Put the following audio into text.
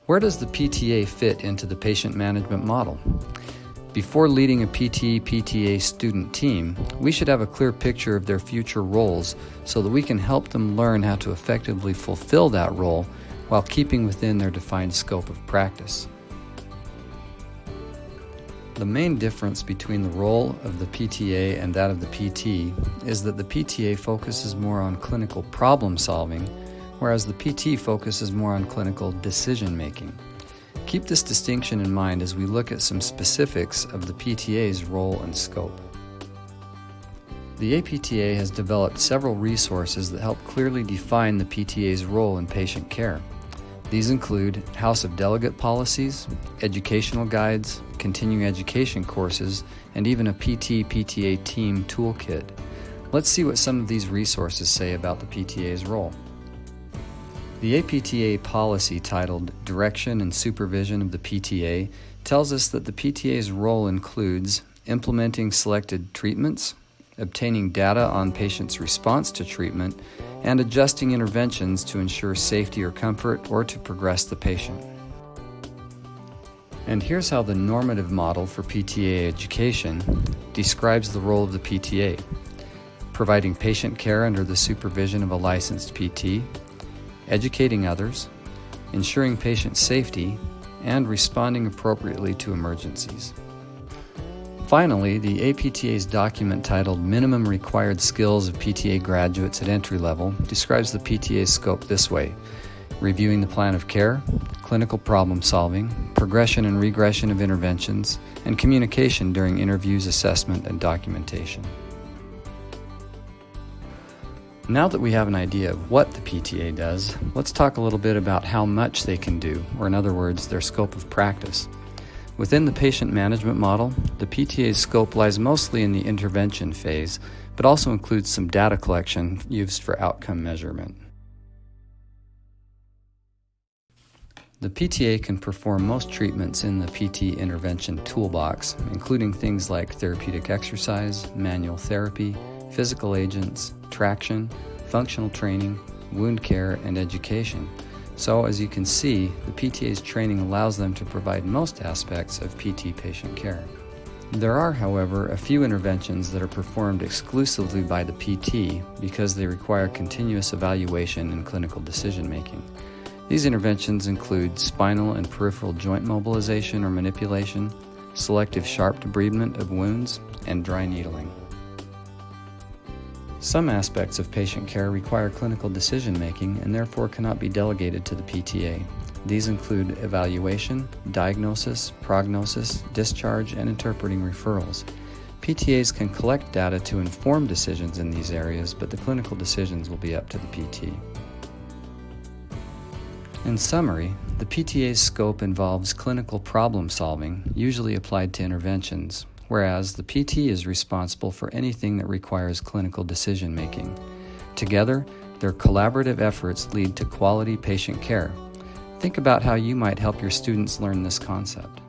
Where does the PTA fit into the patient management model? Before leading a PT/PTA student team, we should have a clear picture of their future roles so that we can help them learn how to effectively fulfill that role while keeping within their defined scope of practice. The main difference between the role of the PTA and that of the PT is that the PTA focuses more on clinical problem solving, whereas the PT focuses more on clinical decision making. Keep this distinction in mind as we look at some specifics of the PTA's role and scope. The APTA has developed several resources that help clearly define the PTA's role in patient care. These include House of Delegate policies, educational guides, continuing education courses, and even a PT/PTA team toolkit. Let's see what some of these resources say about the PTA's role. The APTA policy titled Direction and Supervision of the PTA tells us that the PTA's role includes implementing selected treatments, obtaining data on patients' response to treatment, and adjusting interventions to ensure safety or comfort or to progress the patient. And here's how the normative model for PTA education describes the role of the PTA: providing patient care under the supervision of a licensed PT, educating others, ensuring patient safety, and responding appropriately to emergencies. Finally, the APTA's document titled Minimum Required Skills of PTA Graduates at Entry Level describes the PTA's scope this way: reviewing the plan of care, clinical problem solving, progression and regression of interventions, and communication during interviews, assessment, and documentation. Now that we have an idea of what the PTA does, let's talk a little bit about how much they can do, or in other words, their scope of practice. Within the patient management model, the PTA's scope lies mostly in the intervention phase, but also includes some data collection used for outcome measurement. The PTA can perform most treatments in the PT intervention toolbox, including things like therapeutic exercise, manual therapy, physical agents, traction, functional training, wound care, and education. So, as you can see, the PTA's training allows them to provide most aspects of PT patient care. There are, however, a few interventions that are performed exclusively by the PT because they require continuous evaluation and clinical decision-making. These interventions include spinal and peripheral joint mobilization or manipulation, selective sharp debridement of wounds, and dry needling. Some aspects of patient care require clinical decision-making and therefore cannot be delegated to the PTA. These include evaluation, diagnosis, prognosis, discharge, and interpreting referrals. PTAs can collect data to inform decisions in these areas, but the clinical decisions will be up to the PT. In summary, the PTA's scope involves clinical problem solving, usually applied to interventions, whereas the PT is responsible for anything that requires clinical decision-making. Together, their collaborative efforts lead to quality patient care. Think about how you might help your students learn this concept.